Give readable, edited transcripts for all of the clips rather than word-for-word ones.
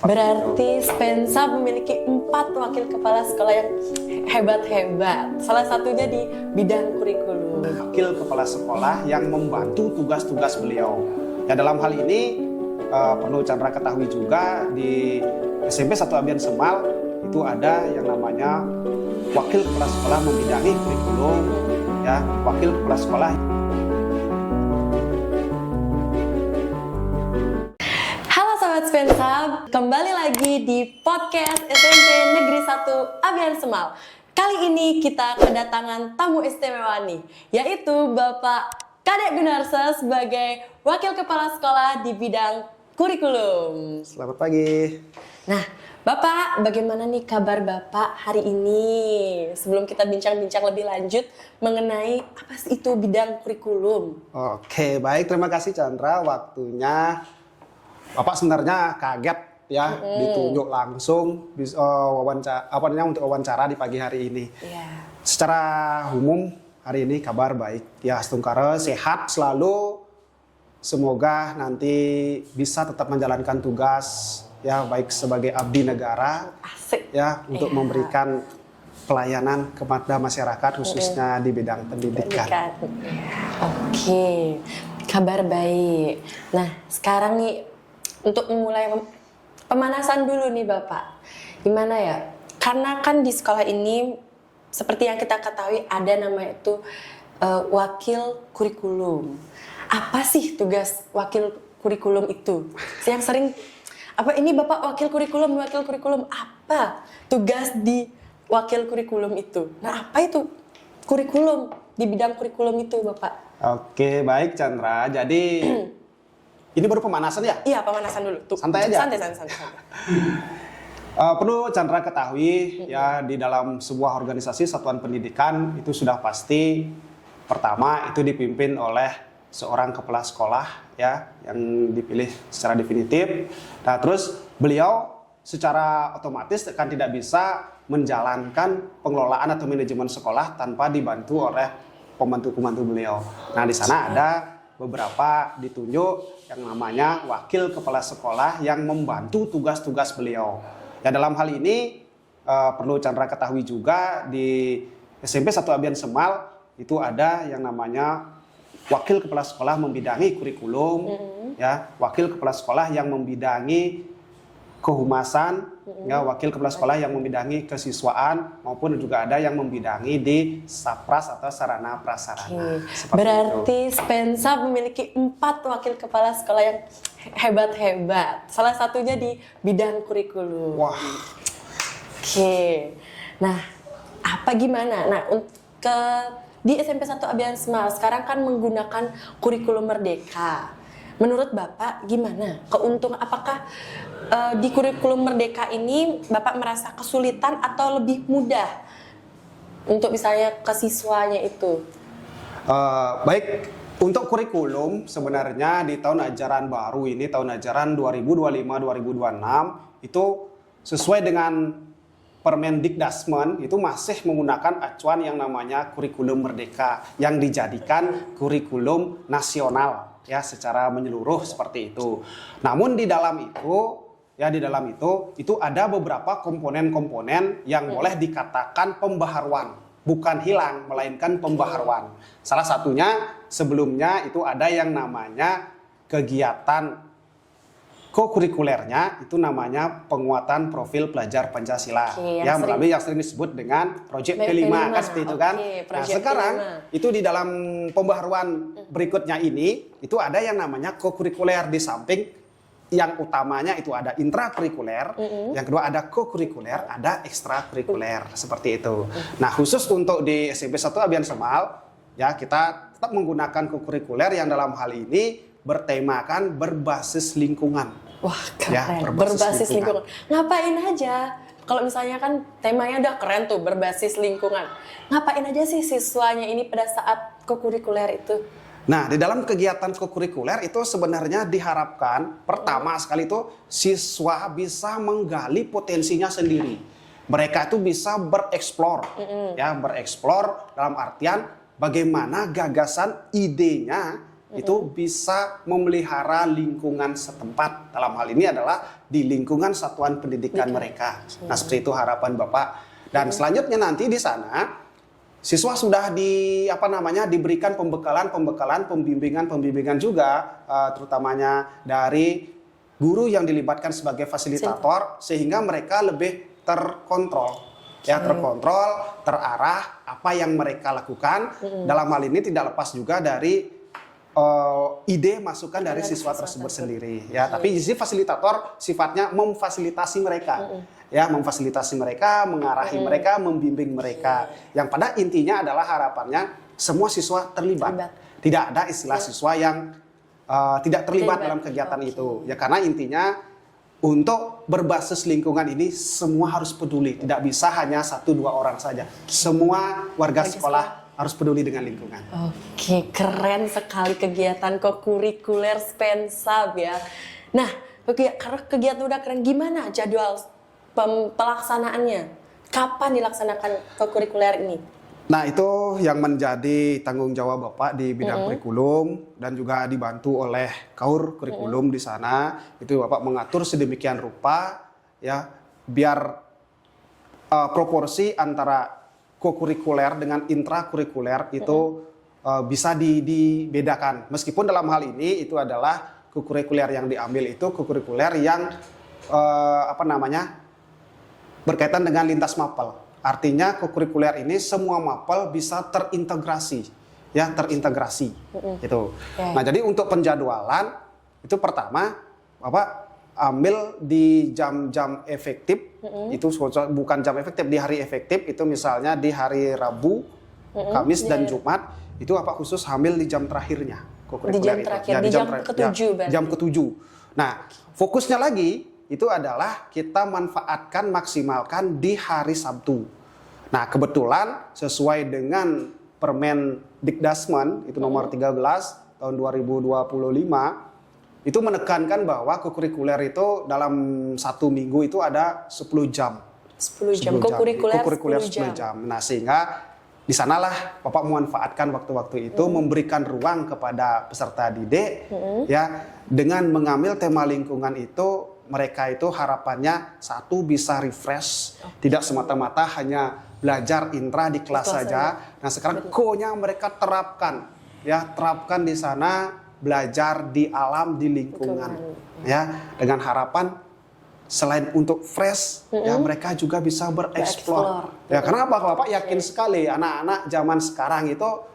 Berarti Spensa memiliki 4 wakil kepala sekolah yang hebat-hebat. Salah satunya di bidang kurikulum. Wakil kepala sekolah yang membantu tugas-tugas beliau. Ya, dalam hal ini perlu Chandra ketahui juga di SMP 1 Abian Semal itu ada yang namanya wakil kepala sekolah membidangi kurikulum, ya, wakil kepala sekolah. Spensa, kembali lagi di podcast SMP Negeri 1 Abian Semal. Kali ini kita kedatangan tamu istimewa nih, yaitu Bapak Kadek Gunarsa sebagai Wakil Kepala Sekolah di bidang kurikulum. Selamat pagi. Nah, Bapak, bagaimana nih kabar Bapak hari ini? Sebelum kita bincang-bincang lebih lanjut mengenai apa sih itu bidang kurikulum. Oke, baik, terima kasih Chandra, waktunya. Bapak sebenarnya kaget ya ditunjuk langsung untuk wawancara di pagi hari ini. Yeah. Secara umum hari ini kabar baik ya, Stungkara sehat selalu. Semoga nanti bisa tetap menjalankan tugas ya, baik sebagai abdi negara. Asik. Ya, untuk memberikan pelayanan kepada masyarakat khususnya di bidang pendidikan. Oke, kabar baik. Nah, sekarang nih untuk memulai pemanasan dulu nih Bapak, gimana ya? Karena kan di sekolah ini seperti yang kita ketahui ada nama itu wakil kurikulum. Apa sih tugas wakil kurikulum itu? Yang sering apa ini Bapak wakil kurikulum apa tugas di wakil kurikulum itu? Nah, apa itu kurikulum di bidang kurikulum itu Bapak? Oke, baik Chandra. Jadi ini baru pemanasan ya? Iya, pemanasan dulu. Tuh. Santai aja. Santai. Perlu Chandra ketahui ya, di dalam sebuah organisasi satuan pendidikan itu sudah pasti pertama itu dipimpin oleh seorang kepala sekolah ya, yang dipilih secara definitif. Nah, terus beliau secara otomatis kan tidak bisa menjalankan pengelolaan atau manajemen sekolah tanpa dibantu oleh pembantu-pembantu beliau. Nah, di sana ada beberapa ditunjuk yang namanya wakil kepala sekolah yang membantu tugas-tugas beliau. Ya, dalam hal ini perlu Chandra ketahui juga di SMP 1 Abian Semal itu ada yang namanya wakil kepala sekolah membidangi kurikulum, ya, wakil kepala sekolah yang membidangi kehumasan, ya, wakil kepala sekolah yang membidangi kesiswaan, maupun juga ada yang membidangi di sapras atau sarana prasarana. Berarti Spensa memiliki 4 wakil kepala sekolah yang hebat-hebat. Salah satunya di bidang kurikulum. Wah. Oke. Nah, apa gimana? Nah, di SMP 1 Abian Semal sekarang kan menggunakan kurikulum Merdeka. Menurut Bapak gimana? Keuntungan apakah di kurikulum Merdeka ini Bapak merasa kesulitan atau lebih mudah untuk misalnya ke siswanya itu? Baik, untuk kurikulum sebenarnya di tahun ajaran baru ini, tahun ajaran 2025-2026 itu sesuai dengan Permendikdasmen itu masih menggunakan acuan yang namanya kurikulum Merdeka yang dijadikan kurikulum nasional ya, secara menyeluruh seperti itu. Namun di dalam itu ada beberapa komponen-komponen yang boleh dikatakan pembaharuan, bukan hilang melainkan pembaharuan. Salah satunya sebelumnya itu ada yang namanya kegiatan kokurikulernya itu namanya penguatan profil pelajar Pancasila. Ya, melalui yang sering disebut dengan Proyek P5 kan seperti itu kan. Nah, sekarang itu di dalam pembaharuan berikutnya ini itu ada yang namanya kokurikuler, di samping yang utamanya itu ada intrakurikuler, yang kedua ada kokurikuler, ada ekstrakurikuler seperti itu. Nah, khusus untuk di SMP 1 Abian Semal ya, kita tetap menggunakan kokurikuler yang dalam hal ini bertemakan berbasis lingkungan. Wah, keren. Ya, berbasis lingkungan. Ngapain aja? Kalau misalnya kan temanya udah keren tuh, berbasis lingkungan. Ngapain aja sih siswanya ini pada saat kokurikuler itu? Nah, di dalam kegiatan kokurikuler itu sebenarnya diharapkan pertama sekali itu siswa bisa menggali potensinya sendiri. Mereka itu bisa bereksplor, ya, bereksplor dalam artian bagaimana gagasan idenya itu bisa memelihara lingkungan setempat. Dalam hal ini adalah di lingkungan satuan pendidikan mereka. Nah, seperti itu harapan Bapak. Dan selanjutnya nanti di sana siswa sudah diberikan pembekalan, pembimbingan juga, terutamanya dari guru yang dilibatkan sebagai fasilitator, sehingga mereka lebih terkontrol. Ya, terkontrol, terarah apa yang mereka lakukan. Dalam hal ini tidak lepas juga dari ide masukan dari siswa tersebut sendiri. Ya, tapi di sini fasilitator sifatnya memfasilitasi mereka. Ya, memfasilitasi mereka, mengarahi mereka, membimbing mereka. Yang pada intinya adalah harapannya semua siswa terlibat. Tidak ada istilah siswa yang tidak terlibat dalam kegiatan itu. Ya, karena intinya untuk berbasis lingkungan ini semua harus peduli, tidak bisa hanya 1-2 orang saja. Semua warga sekolah harus peduli dengan lingkungan. Oke, keren sekali kegiatan kokurikuler Spensab ya. Nah, karena kegiatan udah keren, gimana jadwal pelaksanaannya? Kapan dilaksanakan kokurikuler ini? Nah, itu yang menjadi tanggung jawab Bapak di bidang kurikulum dan juga dibantu oleh Kaur Kurikulum di sana. Itu Bapak mengatur sedemikian rupa ya biar proporsi antara kokurikuler dengan intrakurikuler itu bisa dibedakan. Meskipun dalam hal ini itu adalah kokurikuler yang diambil itu kokurikuler yang berkaitan dengan lintas mapel. Artinya kokurikuler ini semua mapel bisa terintegrasi, ya terintegrasi, gitu. Nah, jadi untuk penjadwalan itu pertama, Bapak ambil di jam-jam efektif, itu bukan jam efektif, di hari efektif itu misalnya di hari Rabu, Kamis dan Jumat itu Bapak khusus ambil di jam terakhirnya kokurikuler di jam itu. terakhir, Ya, di jam ke-7 berarti. Jam ke-7. Nah, fokusnya lagi itu adalah kita manfaatkan, maksimalkan di hari Sabtu. Nah, kebetulan sesuai dengan Permen Dikdasmen itu nomor 13 tahun 2025 itu menekankan bahwa kokurikuler itu dalam 1 minggu itu ada 10 jam. 10 jam. Kokurikuler 10 jam. Nah, sehingga di sanalah Bapak memanfaatkan waktu-waktu itu memberikan ruang kepada peserta didik ya dengan mengambil tema lingkungan itu. Mereka itu harapannya satu bisa refresh, tidak semata-mata hanya belajar intra di kelas saja. Nah, sekarang go-nya mereka terapkan di sana, belajar di alam, di lingkungan. Ya, dengan harapan selain untuk fresh, ya mereka juga bisa bereksplor. Ya, karena Bapak yakin sekali anak-anak zaman sekarang itu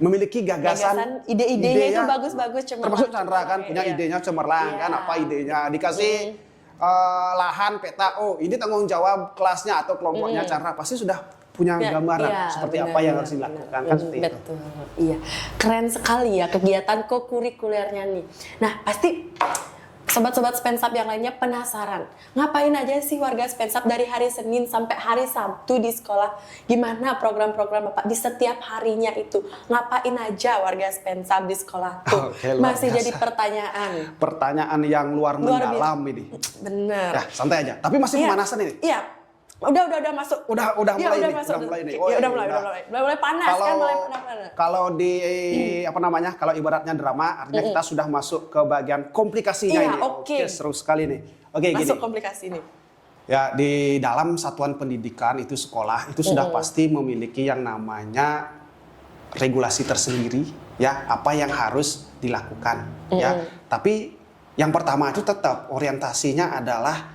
memiliki gagasan ide-idenya itu bagus-bagus, termasuk Chandra kan punya idenya cemerlang kan, apa idenya dikasih lahan peta, ini tanggung jawab kelasnya atau kelompoknya Chandra pasti sudah punya gambaran seperti apa yang harus dilakukan kan seperti itu. Betul. Iya, keren sekali ya kegiatan kokurikulernya nih. Nah, pasti sobat-sobat Spensab yang lainnya penasaran, ngapain aja sih warga Spensab dari hari Senin sampai hari Sabtu di sekolah? Gimana program-program Bapak di setiap harinya itu? Ngapain aja warga Spensab di sekolah tuh? Masih jadi pertanyaan. Pertanyaan yang luar mendalam ini. Bener. Ya, santai aja. Tapi masih pemanasan ini. Iya. Udah masuk. Udah mulai nih. Udah mulai panas kan, mulai panas. Kalau kalau ibaratnya drama, artinya kita sudah masuk ke bagian komplikasinya ini. Oke, seru sekali nih. Oke, masuk gini. komplikasi ini. Ya, di dalam satuan pendidikan itu sekolah itu sudah pasti memiliki yang namanya regulasi tersendiri, ya, apa yang harus dilakukan, ya. Tapi yang pertama itu tetap orientasinya adalah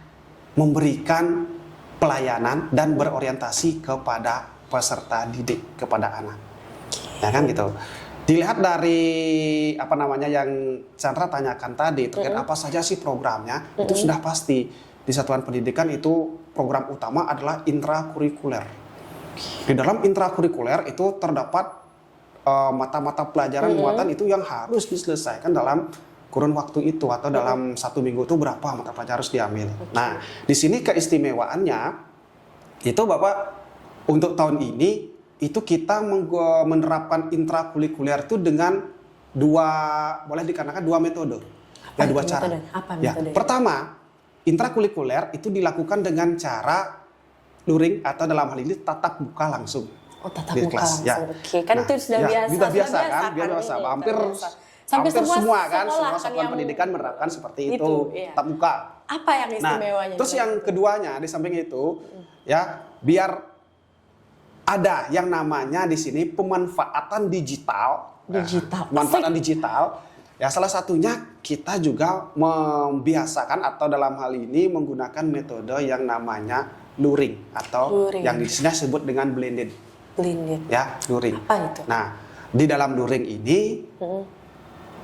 memberikan pelayanan dan berorientasi kepada peserta didik, kepada anak. Ya kan gitu. Dilihat dari yang Chandra tanyakan tadi terkait apa saja sih programnya, itu sudah pasti di satuan pendidikan itu program utama adalah intrakurikuler. Di dalam intrakurikuler itu terdapat mata-mata pelajaran muatan itu yang harus diselesaikan dalam kurun waktu itu atau dalam 1 minggu itu berapa mata pelajaran harus diambil. Nah, di sini keistimewaannya itu Bapak untuk tahun ini itu kita menerapkan intrakurikuler itu dengan boleh dikatakan dua metode. Dua cara. Apa ya, metode? Pertama, intrakurikuler itu dilakukan dengan cara luring atau dalam hal ini tatap muka langsung. Tatap muka langsung. Ya. Oke, kan itu sudah biasa. Sudah biasa kan? Biasa. Hampir Sampai hampir semua kan, sekolah semua kan satuan yang pendidikan menerapkan seperti itu, iya. tatap muka. Apa yang Nah, istimewanya? terus yang keduanya di samping itu, ya biar ada yang namanya di sini pemanfaatan digital. Digital. Pemanfaatan digital. Ya salah satunya kita juga membiasakan atau dalam hal ini menggunakan metode yang namanya luring atau Luring. yang di sini disebut dengan blended. Blended. Ya, luring. Apa itu? Nah, di dalam luring ini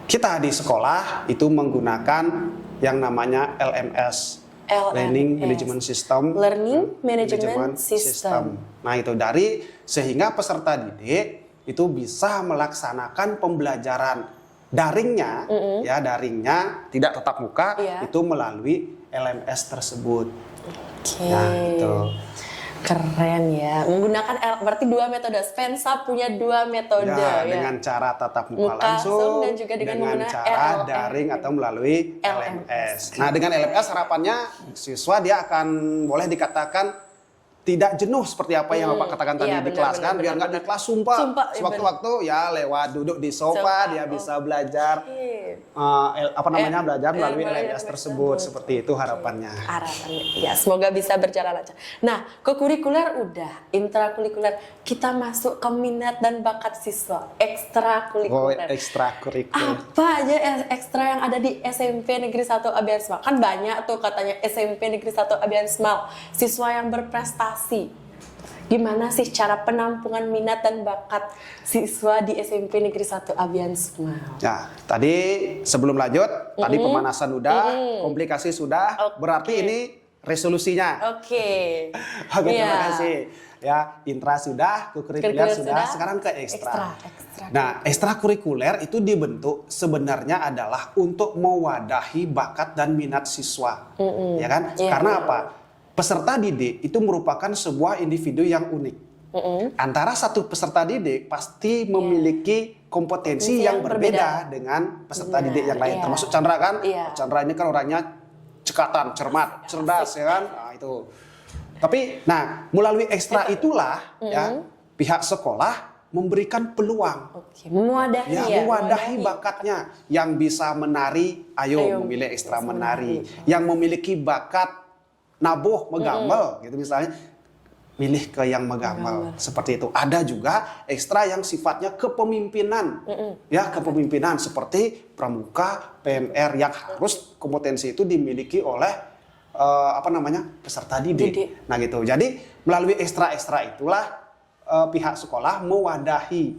kita di sekolah itu menggunakan yang namanya LMS. Learning Management System. Learning Management System. Nah itu sehingga peserta didik itu bisa melaksanakan pembelajaran daringnya, ya daringnya tidak tatap muka itu melalui LMS tersebut. Oke. Nah itu. Keren ya. Menggunakan berarti dua metode. Spensa punya dua metode ya. Dengan cara tatap muka langsung dan juga dengan cara daring atau melalui LMS. Nah, dengan LMS harapannya siswa dia akan boleh dikatakan tidak jenuh seperti apa yang Bapak katakan tadi di kelas kan, biar nggak di kelas sumpah. Sewaktu-waktu ya lewat duduk di sofa dia bisa belajar belajar melalui LMS tersebut. Seperti itu harapannya. Harapannya ya semoga bisa berjalan lancar. Nah, ke kurikuler udah, intrakurikuler kita masuk ke minat dan bakat siswa, ekstrakurikuler. Ekstrakurikuler. Apa aja ekstra yang ada di SMP Negeri 1 Abian Semal? Kan banyak tuh katanya SMP Negeri 1 Abian Semal, siswa yang berprestasi. Gimana sih cara penampungan minat dan bakat siswa di SMP Negeri 1 Abian Semal? Ya, tadi sebelum lanjut, tadi pemanasan udah, komplikasi sudah, berarti ini resolusinya. Oke. Terima kasih. Ya, intra sudah, kurikuler sudah, sekarang ke ekstra. Nah, ekstrakurikuler itu dibentuk sebenarnya adalah untuk mewadahi bakat dan minat siswa. Ya kan? Karena apa? Peserta didik itu merupakan sebuah individu yang unik. Antara satu peserta didik pasti memiliki kompetensi yang berbeda dengan peserta didik yang lain. Termasuk Chandra kan? Chandra ini kan orangnya cekatan, cermat, cerdas ya kan? Nah, itu. Tapi melalui ekstra itulah ya pihak sekolah memberikan peluang. Mewadahi bakatnya. Yang bisa menari, ayo memilih ekstra menari. Yang memiliki bakat nabuh, megamel gitu misalnya, milih ke yang megamel. Seperti itu. Ada juga ekstra yang sifatnya kepemimpinan. Ya, kepemimpinan seperti pramuka, PMR yang harus kompetensi itu dimiliki oleh peserta didik. Nah gitu. Jadi melalui ekstra-ekstra itulah pihak sekolah mewadahi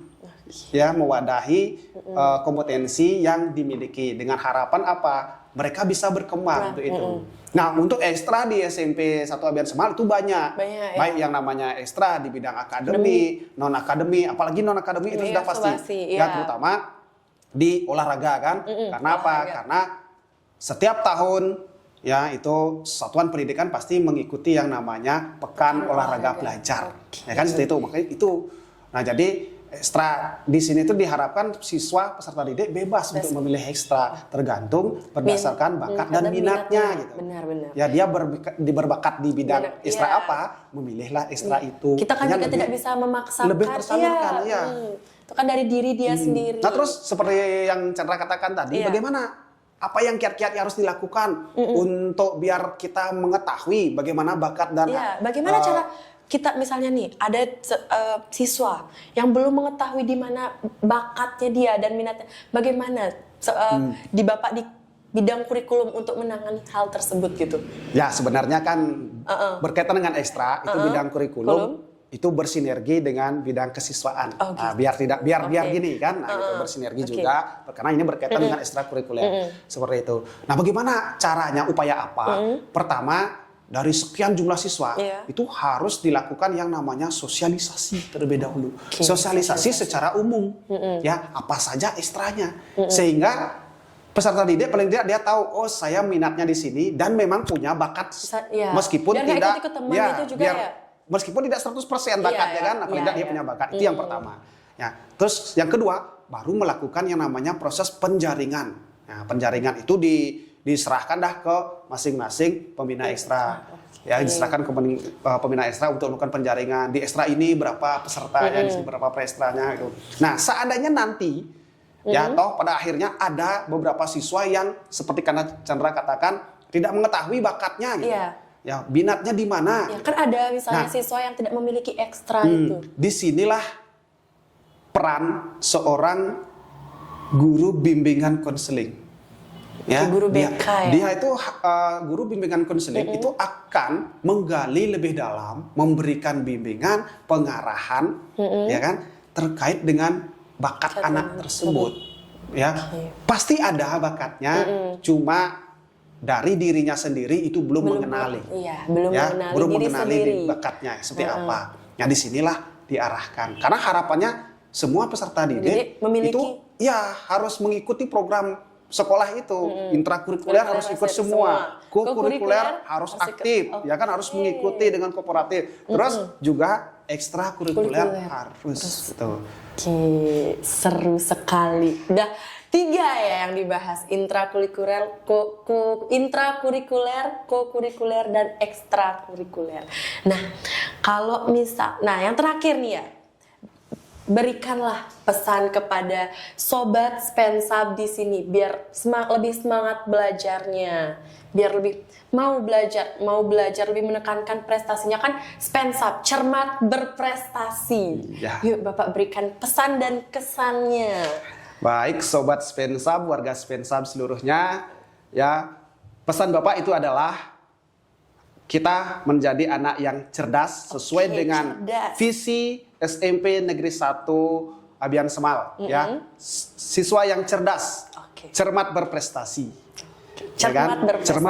kompetensi yang dimiliki dengan harapan apa? Mereka bisa berkembang untuk itu. Nah, untuk ekstra di SMP 1 Abian Semal itu banyak baik yang namanya ekstra di bidang akademi, non akademi, apalagi non akademi itu sudah pasti. Ya, terutama di olahraga kan. Karena apa? Karena setiap tahun ya itu satuan pendidikan pasti mengikuti yang namanya Pekan Olahraga Pelajar. Ya kan seperti itu. Makanya itu. Nah, jadi ekstra di sini tuh diharapkan siswa peserta didik bebas untuk memilih ekstra tergantung berdasarkan bakat dan minatnya gitu. Benar. Ya dia berbakat di bidang ekstra apa, memilihlah ekstra itu. Kita kan juga tidak bisa memaksakan. Lebih tersalurkan ya. Itu kan dari diri dia sendiri. Nah, terus seperti yang Chandra katakan tadi, bagaimana apa yang kiat-kiat harus dilakukan untuk biar kita mengetahui bagaimana bakat dan bagaimana cara kita misalnya nih ada siswa yang belum mengetahui di mana bakatnya dia dan minatnya, bagaimana di Bapak di bidang kurikulum untuk menangani hal tersebut gitu? Ya sebenarnya kan berkaitan dengan ekstra itu bidang kurikulum itu bersinergi dengan bidang kesiswaan. Nah, biar gini kan, itu bersinergi juga karena ini berkaitan dengan ekstrakurikuler seperti itu. Nah, bagaimana caranya, upaya apa? Pertama, dari sekian jumlah siswa itu harus dilakukan yang namanya sosialisasi terlebih dahulu. Sosialisasi secara umum, ya apa saja ekstranya, sehingga peserta didik paling tidak dia tahu, oh saya minatnya di sini dan memang punya bakat, meskipun tidak, meskipun tidak 100% bakatnya kan, paling tidak dia punya bakat. Itu yang pertama. Ya, terus yang kedua baru melakukan yang namanya proses penjaringan. Nah, penjaringan itu diserahkan dah ke masing-masing pembina ekstra. Ya, diserahkan ke pembina ekstra untuk melakukan penjaringan. Di ekstra ini berapa pesertanya, di sini berapa preestranya gitu. Nah, seandainya nanti Ya, toh pada akhirnya ada beberapa siswa yang seperti karena Chandra katakan tidak mengetahui bakatnya gitu. Iya. Ya, minatnya di mana? Ya kan ada misalnya Nah. siswa yang tidak memiliki ekstra itu. Disinilah peran seorang guru bimbingan konseling. Ya, Guru BK ya? Dia itu guru bimbingan konseling itu akan menggali lebih dalam, memberikan bimbingan, pengarahan, ya kan, terkait dengan bakat anak tersebut. Ya, pasti ada bakatnya, cuma dari dirinya sendiri itu belum mengenali. Iya, belum Ya, mengenali belum diri mengenali sendiri. bakatnya seperti apa. Nah, disinilah diarahkan. Karena harapannya semua peserta didik memiliki- itu ya harus mengikuti program sekolah itu. Intrakurikuler harus ikut semua. Co-kurikuler harus aktif, ya kan, harus mengikuti dengan kooperatif. Terus juga ekstrakurikuler harus. Gitu. Oke, seru sekali. Udah 3 ya yang dibahas, intrakurikuler, intrakurikuler, co-kurikuler, dan ekstrakurikuler. Nah, yang terakhir nih ya, berikanlah pesan kepada sobat Spensab di sini biar lebih semangat belajarnya, biar lebih mau belajar lebih menekankan prestasinya, kan Spensab cermat berprestasi. Ya. Yuk Bapak berikan pesan dan kesannya. Baik, sobat Spensab, warga Spensab seluruhnya, ya, pesan Bapak itu adalah kita menjadi anak yang cerdas sesuai dengan cerdas. visi SMP Negeri 1 Abian Semal, ya. Siswa yang cerdas, cermat berprestasi. Cermat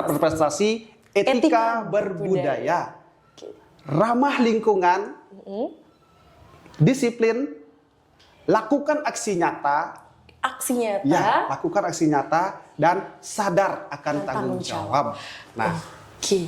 berprestasi, etika berbudaya, ramah lingkungan, disiplin, lakukan aksi nyata, lakukan aksi nyata, dan sadar akan tanggung jawab. Nah, Oke,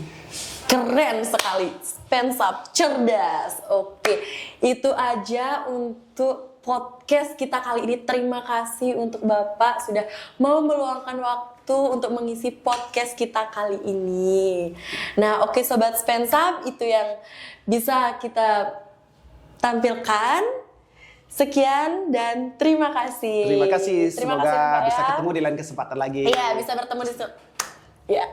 keren sekali, Spensab cerdas. Oke, itu aja untuk podcast kita kali ini. Terima kasih untuk Bapak sudah mau meluangkan waktu untuk mengisi podcast kita kali ini. Nah, oke Sobat Spensab, itu yang bisa kita tampilkan. Sekian dan terima kasih. terima kasih. Terima Semoga kasih, Bapak, bisa ya. ketemu di lain kesempatan lagi. Iya, bisa bertemu di ya.